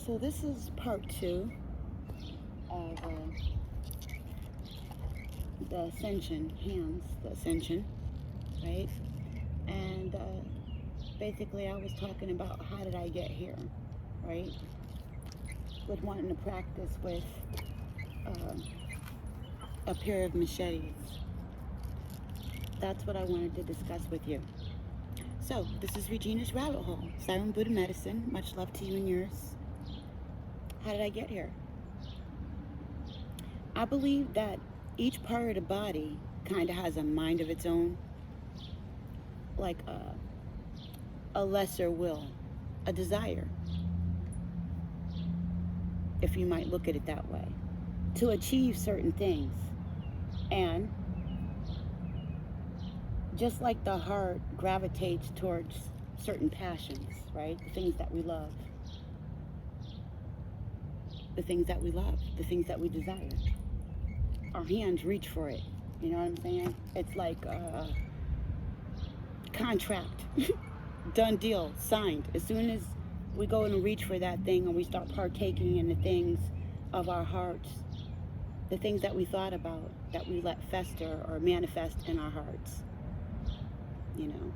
So this is part 2 of the Ascension, the Ascension, right? And basically I was talking about how did I get here, right? With wanting to practice with a pair of machetes. That's what I wanted to discuss with you. So, this is Regina's Rabbit Hole, Silent Buddha Medicine. Much love to you and yours. How did I get here? I believe that each part of the body kind of has a mind of its own, like a lesser will, a desire, if you might look at it that way, to achieve certain things. And just like the heart gravitates towards certain passions, right? The things that we love. The things that we love, the things that we desire. Our hands reach for it. You know what I'm saying? It's like a contract. Done deal, signed. As soon as we go and reach for that thing and we start partaking in the things of our hearts, the things that we thought about, that we let fester or manifest in our hearts. You know,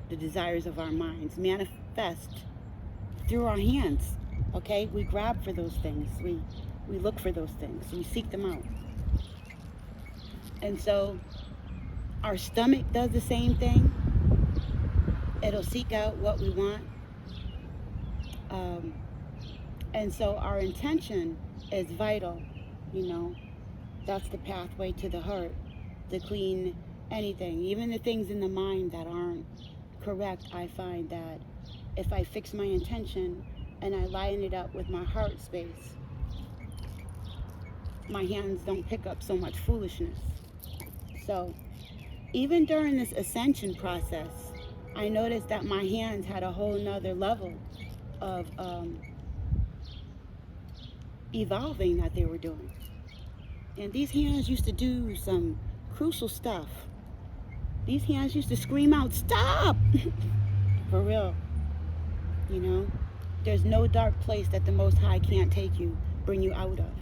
the desires of our minds manifest through our hands. Okay, we grab for those things, we look for those things, we seek them out. And so our stomach does the same thing. It'll seek out what we want. And so our intention is vital, you know. That's the pathway to the heart, to clean anything, even the things in the mind that aren't correct. I find that if I fix my intention and I line it up with my heart space, my hands don't pick up so much foolishness. So even during this ascension process, I noticed that my hands had a whole nother level of evolving that they were doing. And these hands used to do some crucial stuff. These hands used to scream out, "Stop!" For real. You know, there's no dark place that the Most High can't take you, bring you out of,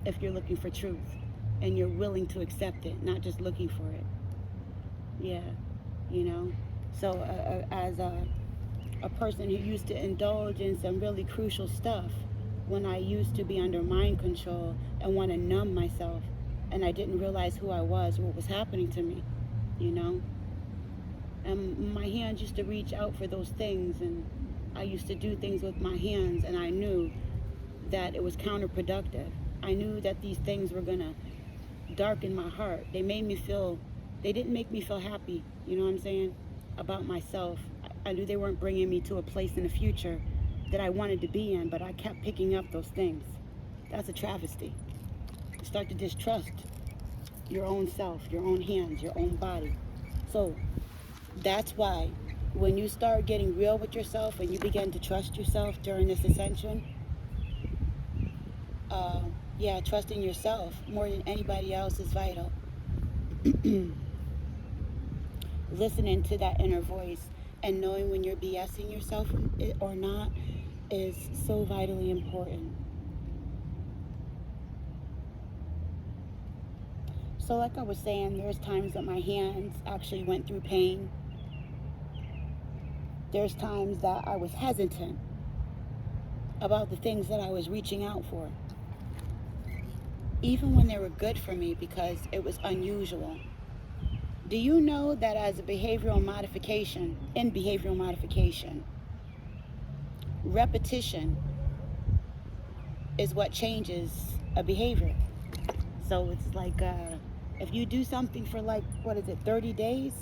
if you're looking for truth and you're willing to accept it, not just looking for it. Yeah, you know. So as a person who used to indulge in some really crucial stuff, when I used to be under mind control and want to numb myself, and I didn't realize who I was, what was happening to me, you know. And my hands used to reach out for those things, and I used to do things with my hands, and I knew that it was counterproductive. I knew that these things were gonna darken my heart. They didn't make me feel happy, you know what I'm saying, about myself. I knew they weren't bringing me to a place in the future that I wanted to be in, but I kept picking up those things. That's a travesty. You start to distrust your own self, your own hands, your own body. So that's why when you start getting real with yourself and you begin to trust yourself during this ascension, trusting yourself more than anybody else is vital. Listening to that inner voice and knowing when you're BSing yourself or not is so vitally important. So like I was saying, there's times that my hands actually went through pain. There's times that I was hesitant about the things that I was reaching out for, even when they were good for me, because it was unusual. Do you know that as a behavioral modification, repetition is what changes a behavior? So it's like if you do something for 30 days,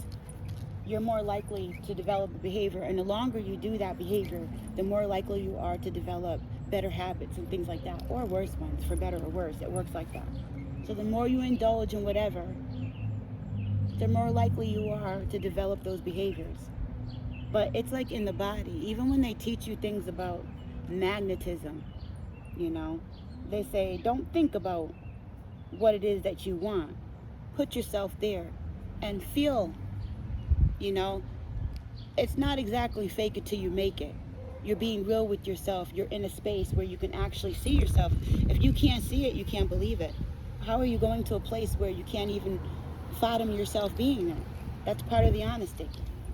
you're more likely to develop a behavior. And the longer you do that behavior, the more likely you are to develop better habits and things like that, or worse ones, for better or worse. It works like that. So the more you indulge in whatever, the more likely you are to develop those behaviors. But it's like in the body, even when they teach you things about magnetism, you know, they say, don't think about what it is that you want. Put yourself there and feel, you know. It's not exactly fake it till you make it. You're being real with yourself. You're in a space where you can actually see yourself. If you can't see it, you can't believe it. How are you going to a place where you can't even fathom yourself being there? That's part of the honesty.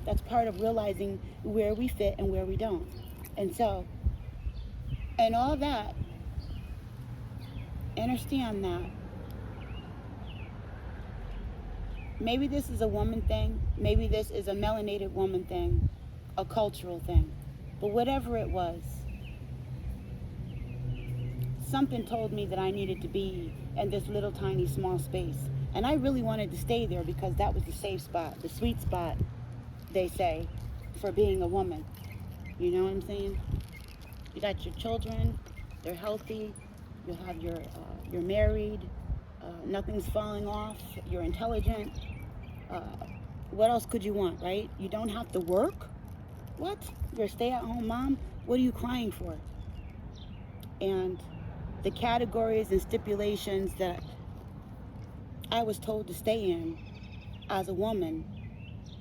That's part of realizing where we fit and where we don't. And so, and all that, understand that maybe this is a woman thing, maybe this is a melanated woman thing, a cultural thing, but whatever it was, something told me that I needed to be in this little tiny small space. And I really wanted to stay there because that was the safe spot, the sweet spot, they say, for being a woman. You know what I'm saying? You got your children, they're healthy, you're married, nothing's falling off, you're intelligent. What else could you want, right? You don't have to work. What? You're a stay-at-home mom? What are you crying for? And the categories and stipulations that I was told to stay in as a woman,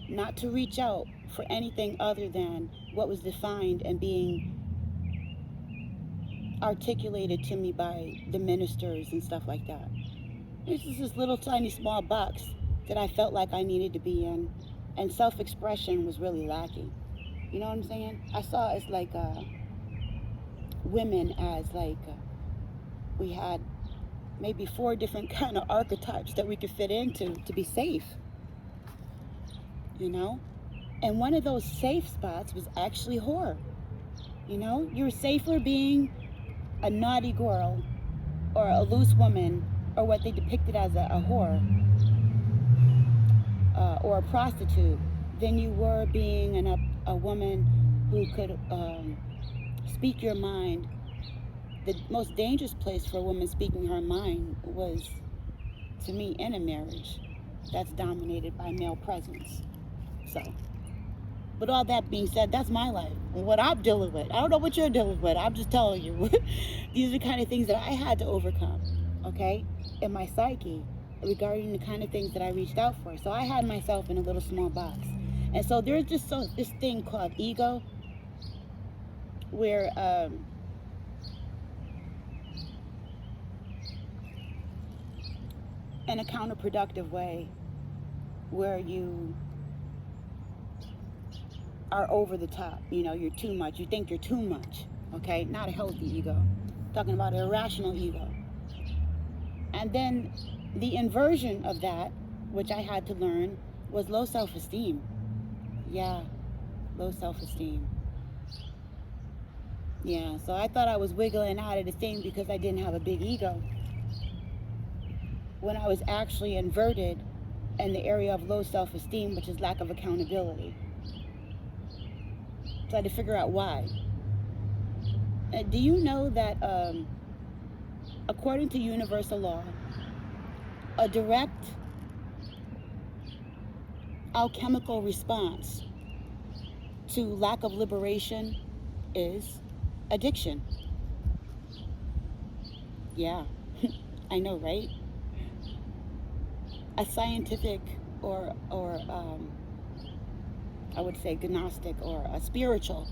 not to reach out for anything other than what was defined and being articulated to me by the ministers and stuff like that. It's just this little tiny small box that I felt like I needed to be in, and self-expression was really lacking. You know what I'm saying? I saw it's like women as like we had maybe 4 different kind of archetypes that we could fit into to be safe, you know? And one of those safe spots was actually whore. You know, you're safer being a naughty girl or a loose woman or what they depicted as a whore or a prostitute than you were being a woman who could speak your mind. The most dangerous place for a woman speaking her mind was, to me, in a marriage that's dominated by male presence. So, but all that being said, that's my life and what I'm dealing with. I don't know what you're dealing with. I'm just telling you. These are the kind of things that I had to overcome, okay, in my psyche regarding the kind of things that I reached out for. So I had myself in a little small box. And so there's just this thing called ego where in a counterproductive way where you are over the top, you know, you're too much, you think you're too much, okay? Not a healthy ego. I'm talking about an irrational ego. And then the inversion of that, which I had to learn, was low self-esteem. Yeah, low self-esteem. Yeah, so I thought I was wiggling out of the thing because I didn't have a big ego, when I was actually inverted in the area of low self-esteem, which is lack of accountability. So I had to figure out why. Do you know that according to universal law, a direct alchemical response to lack of liberation is addiction? Yeah, I know, right? A scientific or I would say gnostic or a spiritual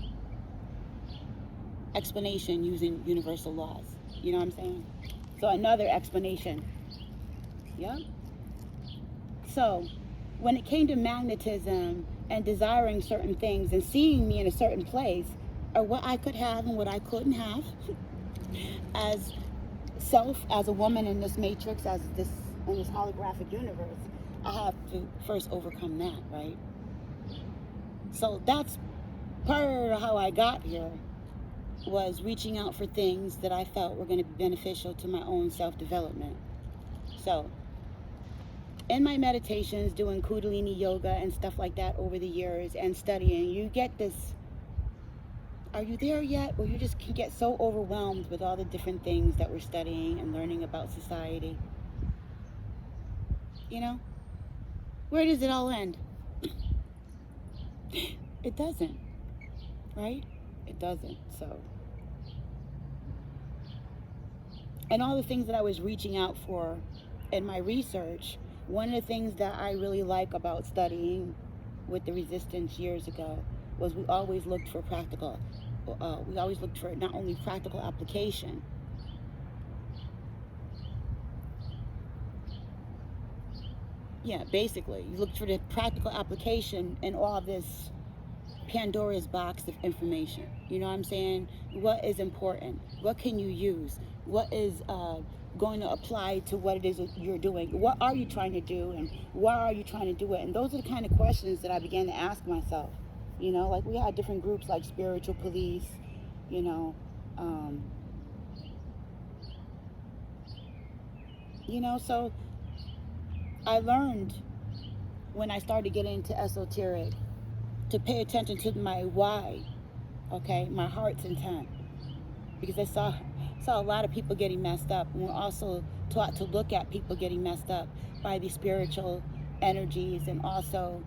explanation using universal laws. You know what I'm saying? So another explanation. Yeah. So when it came to magnetism and desiring certain things and seeing me in a certain place, or what I could have and what I couldn't have as self, as a woman in this matrix, as this in this holographic universe, I have to first overcome that, right? So that's part of how I got here, was reaching out for things that I felt were going to be beneficial to my own self-development. So in my meditations, doing Kundalini yoga and stuff like that over the years and studying, you get this, are you there yet? Or you just can get so overwhelmed with all the different things that we're studying and learning about society. You know? Where does it all end? It doesn't, right? It doesn't. So, and all the things that I was reaching out for in my research, one of the things that I really like about studying with the resistance years ago was we always looked for practical we always looked for not only practical application. Yeah, basically, you looked for the practical application in all this Pandora's box of information. You know what I'm saying? What is important? What can you use? What is going to apply to what it is that you're doing? What are you trying to do, and why are you trying to do it? And those are the kind of questions that I began to ask myself. You know, like we had different groups like Spiritual Police, you know. So I learned when I started getting into esoteric to pay attention to my why, okay, my heart's intent, because I saw a lot of people getting messed up, and we're also taught to look at people getting messed up by these spiritual energies, and also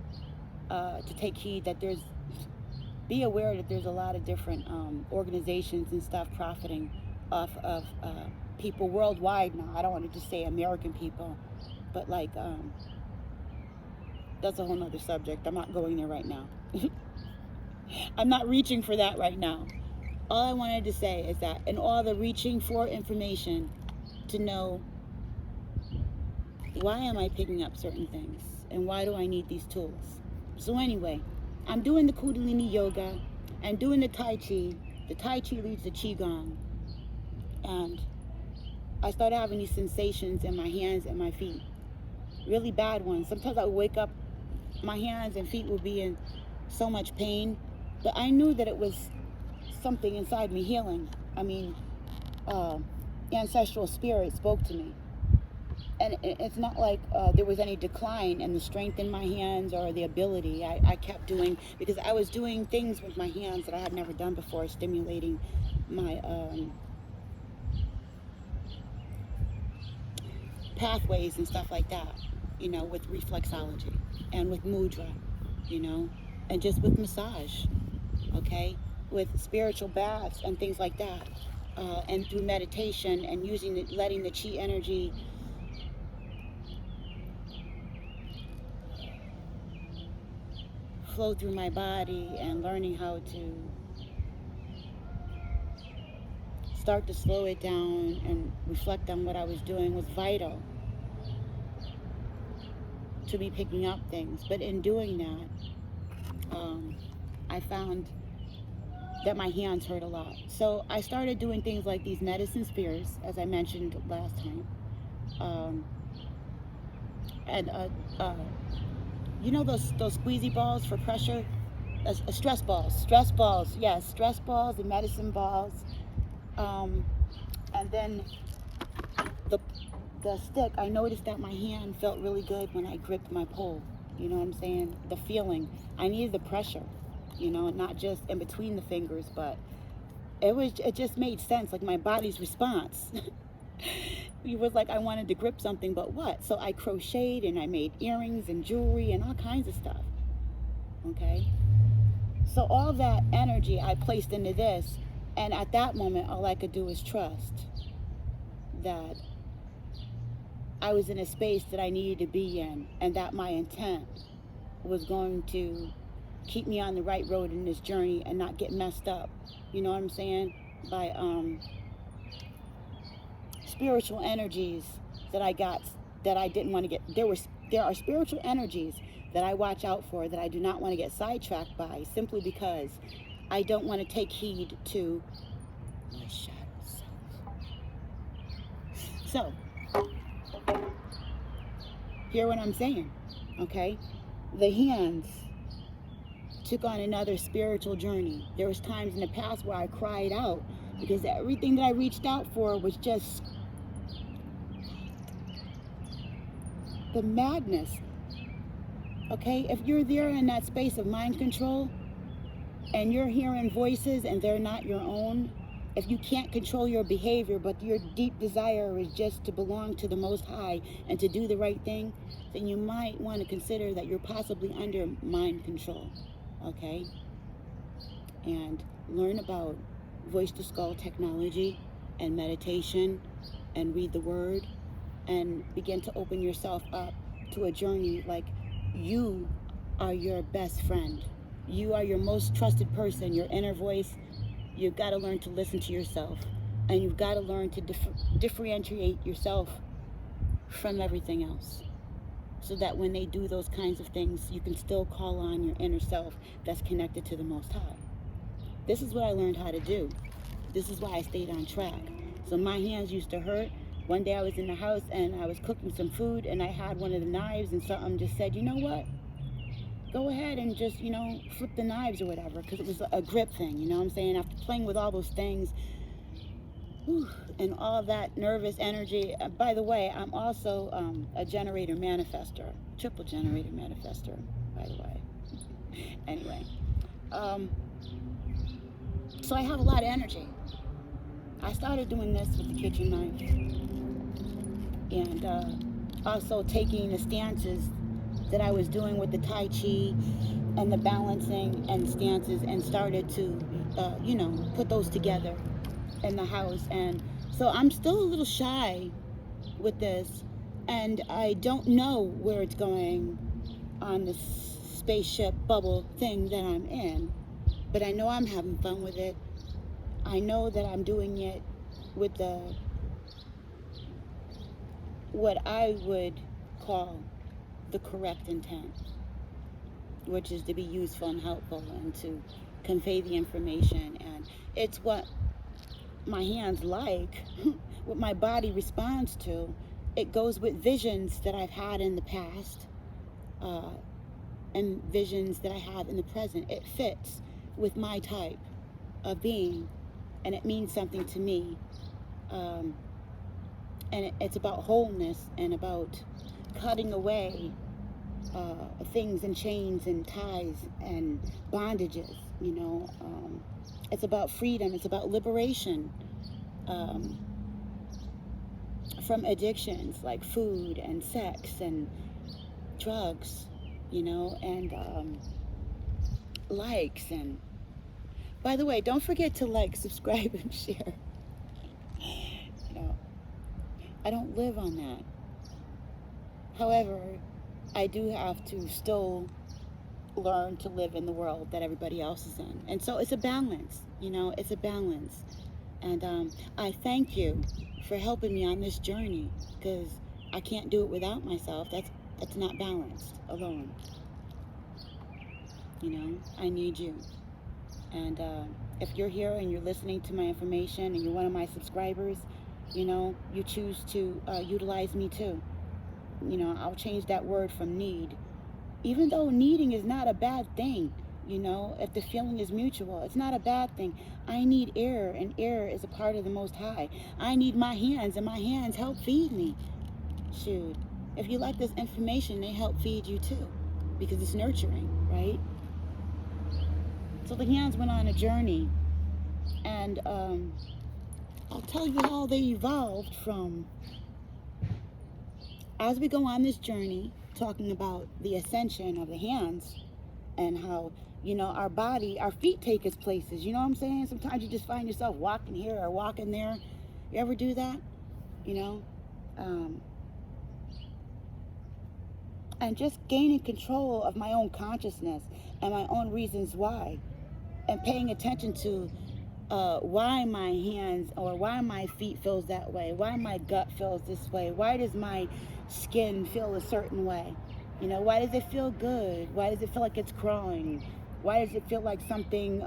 to take heed that be aware that there's a lot of different organizations and stuff profiting off of people worldwide now. I don't want to just say American people, but like that's a whole nother subject. I'm not going there right now. I'm not reaching for that right now. All I wanted to say is that in all the reaching for information to know, why am I picking up certain things, and why do I need these tools? So anyway, I'm doing the Kundalini yoga, I'm doing the Tai Chi. The Tai Chi leads the Qigong, and I started having these sensations in my hands and my feet, really bad ones. Sometimes I would wake up, my hands and feet would be in so much pain, but I knew that it was something inside me healing. I mean, ancestral spirit spoke to me. And it's not like there was any decline in the strength in my hands or the ability. I kept doing, because I was doing things with my hands that I had never done before, stimulating my pathways and stuff like that, you know, with reflexology and with mudra, you know, and just with massage, okay, with spiritual baths and things like that, and through meditation and letting the chi energy flow through my body, and learning how to start to slow it down and reflect on what I was doing was vital to me picking up things. But in doing that, I found that my hands hurt a lot. So I started doing things like these medicine spears, as I mentioned last time. And you know those squeezy balls for pressure? Stress balls, yes, stress balls and medicine balls. And then the stick, I noticed that my hand felt really good when I gripped my pole. You know what I'm saying? The feeling. I needed the pressure, you know, not just in between the fingers, but it just made sense, like my body's response. It was like I wanted to grip something, but what? So I crocheted and I made earrings and jewelry and all kinds of stuff. Okay? So all that energy I placed into this, and at that moment, all I could do was trust that I was in a space that I needed to be in, and that my intent was going to keep me on the right road in this journey and not get messed up. You know what I'm saying? By spiritual energies that I got that I didn't want to get. There are spiritual energies that I watch out for that I do not want to get sidetracked by, simply because I don't want to take heed to my shadow self. So, hear what I'm saying, okay? The hands took on another spiritual journey. There was times in the past where I cried out because everything that I reached out for was just the madness. Okay, if you're there in that space of mind control and you're hearing voices and they're not your own, if you can't control your behavior, but your deep desire is just to belong to the Most High and to do the right thing, then you might want to consider that you're possibly under mind control. Okay, and learn about voice to skull technology and meditation, and read the word, and begin to open yourself up to a journey like you are your best friend. You are your most trusted person. Your inner voice You've got to learn to listen to yourself, and you've got to learn to differentiate yourself from everything else, so that when they do those kinds of things, you can still call on your inner self that's connected to the Most High. This is what I learned how to do. This is why I stayed on track. So my hands used to hurt. One day I was in the house and I was cooking some food, and I had one of the knives, and something just said, you know what? Go ahead and just, flip the knives or whatever, because it was a grip thing, you know what I'm saying? After playing with all those things, and all that nervous energy. By the way, I'm also a generator manifester, triple generator manifester, by the way. Anyway, so I have a lot of energy. I started doing this with the kitchen knife, and also taking the stances that I was doing with the Tai Chi and the balancing and stances, and started to, put those together in the house. And so I'm still a little shy with this, and I don't know where it's going on this spaceship bubble thing that I'm in, but I know I'm having fun with it. I know that I'm doing it with what I would call the correct intent, which is to be useful and helpful and to convey the information. And it's what my hands like, what my body responds to. It goes with visions that I've had in the past, and visions that I have in the present. It fits with my type of being, and it means something to me. And it's about wholeness and about cutting away things and chains and ties and bondages, It's about freedom. It's about liberation from addictions like food and sex and drugs, and likes. And by the way, don't forget to like, subscribe, and share. I don't live on that. However, I do have to still learn to live in the world that everybody else is in. And so it's a balance, it's a balance. And I thank you for helping me on this journey, because I can't do it without myself. That's not balanced alone. I need you. And if you're here and you're listening to my information and you're one of my subscribers, you choose to utilize me too. I'll change that word from need. Even though needing is not a bad thing, if the feeling is mutual, it's not a bad thing. I need air, and air is a part of the Most High. I need my hands, and my hands help feed me. Shoot, if you like this information, they help feed you too, because it's nurturing, right? So the hands went on a journey, and I'll tell you how they evolved from, as we go on this journey, talking about the ascension of the hands, and how, our body, our feet take us places, you know what I'm saying? Sometimes you just find yourself walking here or walking there. You ever do that? And just gaining control of my own consciousness and my own reasons why, and paying attention to why my hands or why my feet feels that way, why my gut feels this way, why does my skin feel a certain way, why does it feel good, why does it feel like it's crawling, why does it feel like something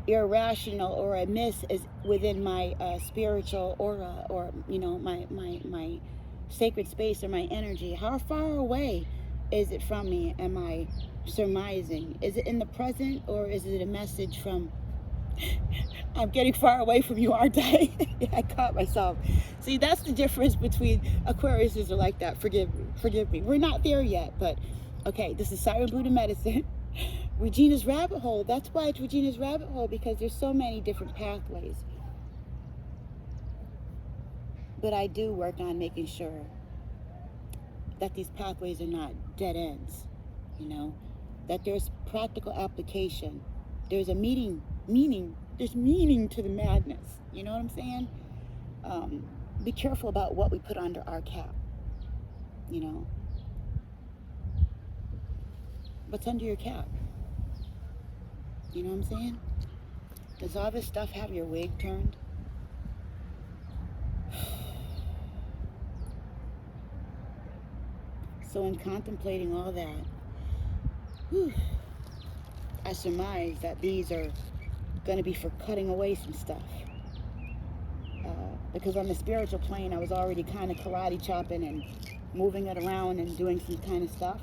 irrational or amiss is within my spiritual aura, or my sacred space, or my energy. How far away is it from me? Am I surmising? Is it in the present, or is it a message from, I'm getting far away from you, aren't I? I caught myself. See, that's the difference between Aquariuses are like that. Forgive me. We're not there yet, but okay, this is Siren Buddha Medicine. Regina's Rabbit Hole. That's why it's Regina's Rabbit Hole, because there's so many different pathways. But I do work on making sure that these pathways are not dead ends, that there's practical application. There's a meaning, there's meaning to the madness. You know what I'm saying? Be careful about what we put under our cap, What's under your cap? You know what I'm saying? Does all this stuff have your wig turned? So in contemplating all that, I surmise that these are going to be for cutting away some stuff. Because on the spiritual plane, I was already kind of karate chopping and moving it around and doing some kind of stuff.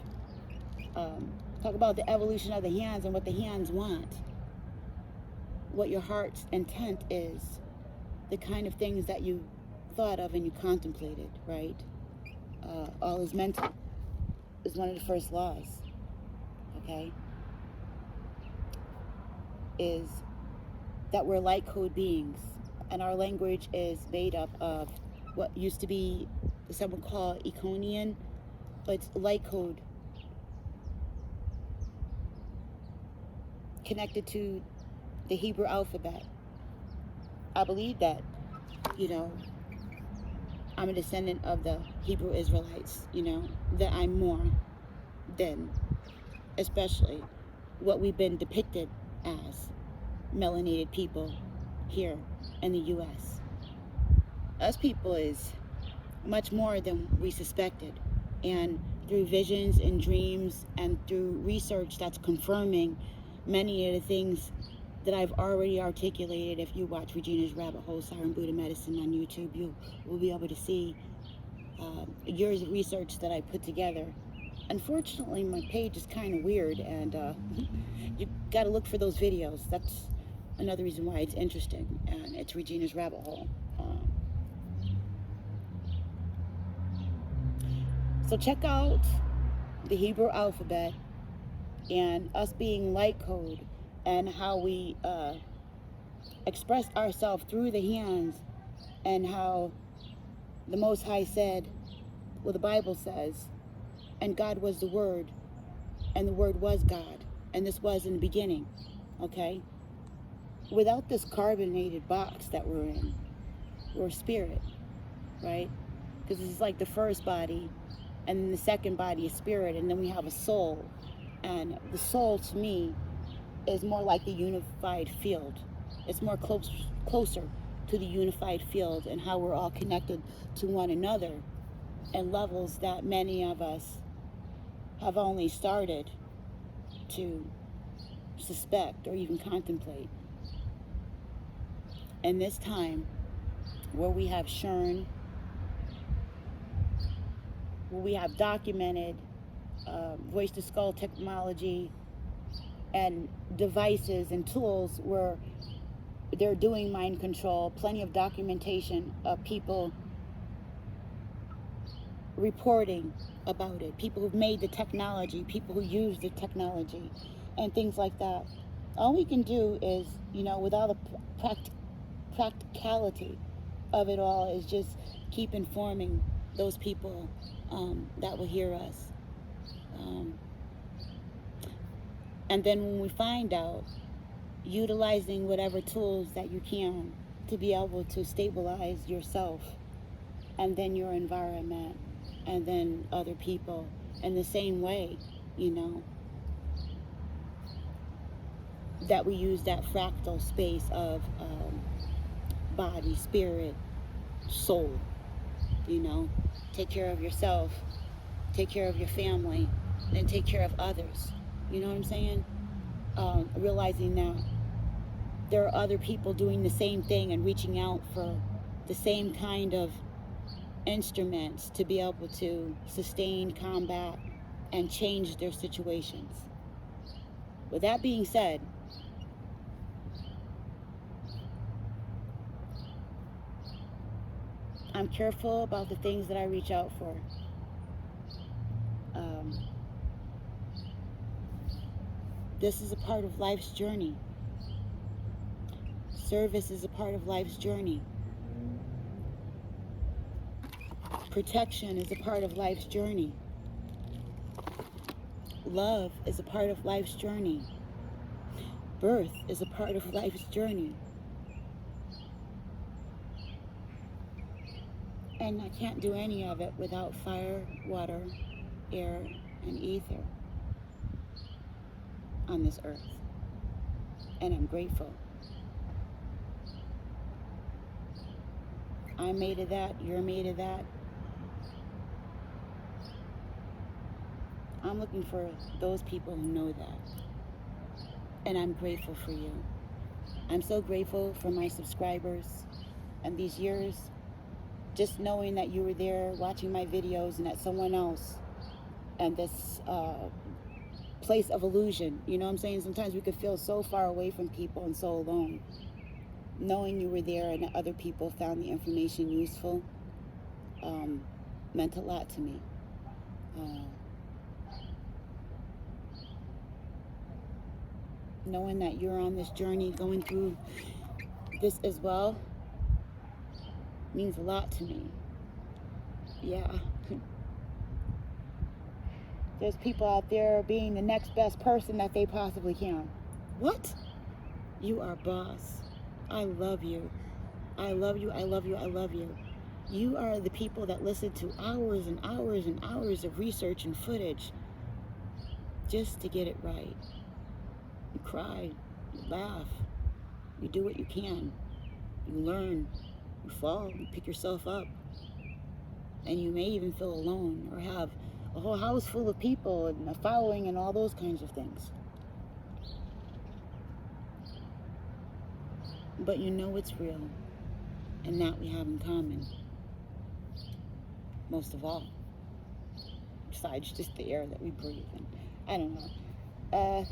Talk about the evolution of the hands and what the hands want. What your heart's intent is. The kind of things that you thought of and you contemplated, right? All is mental is one of the first laws, okay? Is that we're light code beings, and our language is made up of what used to be someone called Iconian, but it's light code connected to the Hebrew alphabet. I believe that, you know, I'm a descendant of the Hebrew Israelites, you know, that I'm more than, especially what we've been depicted as melanated people here in the U.S. Us people is much more than we suspected, and through visions and dreams and through research that's confirming many of the things that I've already articulated. If you watch Regina's Rabbit Hole, Siren Buddha Medicine on YouTube, you will be able to see years of research that I put together. Unfortunately, my page is kind of weird, and you got to look for those videos. That's another reason why it's interesting, and it's Regina's Rabbit Hole. So check out the Hebrew alphabet and us being light code and how we express ourselves through the hands, and how the Most High said, well, the Bible says, and God was the Word, and the Word was God, and this was in the beginning, okay? Without this carbonated box that we're in, we're spirit, right? Because this is like the first body, and then the second body is spirit, and then we have a soul. And the soul, to me, is more like the unified field. It's more closer to the unified field, and how we're all connected to one another in levels that many of us have only started to suspect or even contemplate. In this time where we have shown, where we have documented voice to skull technology and devices and tools where they're doing mind control, plenty of documentation of people reporting about it, people who've made the technology, people who use the technology, and things like that. All we can do is, you know, with all the practicality of it all, is just keep informing those people that will hear us. And then when we find out, utilizing whatever tools that you can to be able to stabilize yourself, and then your environment, and then other people in the same way, you know, that we use that fractal space of body, spirit, soul, you know. Take care of yourself, take care of your family, and take care of others. You know what I'm saying? Realizing that there are other people doing the same thing and reaching out for the same kind of instruments to be able to sustain, combat, and change their situations. With that being said, I'm careful about the things that I reach out for. This is a part of life's journey. Service is a part of life's journey. Protection is a part of life's journey. Love is a part of life's journey. Birth is a part of life's journey. And I can't do any of it without fire, water, air, and ether on this earth. And I'm grateful. I'm made of that. You're made of that. I'm looking for those people who know that. And I'm grateful for you. I'm so grateful for my subscribers and these years. Just knowing that you were there watching my videos and that someone else and this place of illusion. You know what I'm saying? Sometimes we could feel so far away from people and so alone. Knowing you were there and that other people found the information useful meant a lot to me. Knowing that you're on this journey going through this as well means a lot to me. Yeah. There's people out there being the next best person that they possibly can. What? You are boss. I love you. I love you. I love you. I love you. You are the people that listen to hours and hours and hours of research and footage just to get it right. You cry, you laugh, you do what you can, you learn, you fall, you pick yourself up, and you may even feel alone or have a whole house full of people and a following and all those kinds of things. But you know it's real, and that we have in common, most of all, besides just the air that we breathe. And I don't know.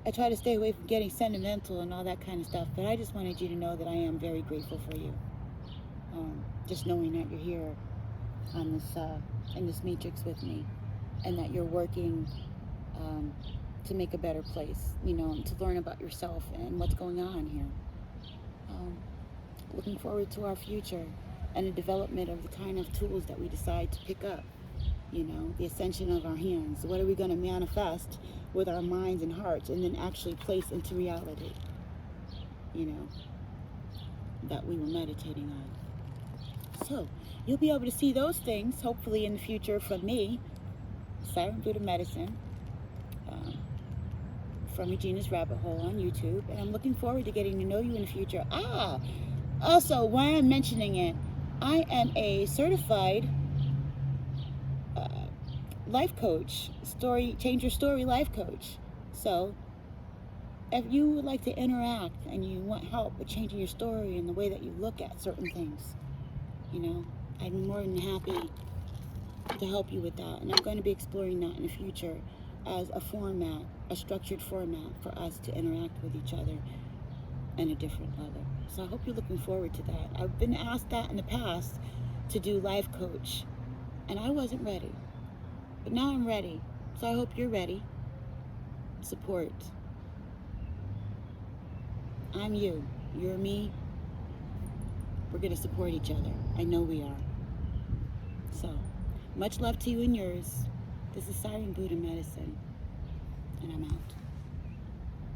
I try to stay away from getting sentimental and all that kind of stuff, but I just wanted you to know that I am very grateful for you. Just knowing that you're here on this in this matrix with me, and that you're working to make a better place, you know, and to learn about yourself and what's going on here. Looking forward to our future and the development of the kind of tools that we decide to pick up. You know, the ascension of our hands. What are we going to manifest with our minds and hearts and then actually place into reality, you know, that we were meditating on. So, you'll be able to see those things, hopefully in the future, from me, Siren Buddha Medicine, from Regina's Rabbit Hole on YouTube. And I'm looking forward to getting to know you in the future. Also, while I'm mentioning it, I am a certified life coach, change your story life coach. So if you would like to interact and you want help with changing your story and the way that you look at certain things, you know, I'm more than happy to help you with that. And I'm going to be exploring that in the future as a format, a structured format for us to interact with each other on a different level. So I hope you're looking forward to that. I've been asked that in the past to do life coach, and I wasn't ready. But now I'm ready. So I hope you're ready. Support. I'm you. You're me. We're going to support each other. I know we are. So, much love to you and yours. This is Siren Buddha Medicine. And I'm out.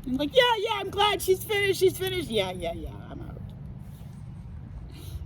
I'm like, yeah, I'm glad she's finished. Yeah, I'm out.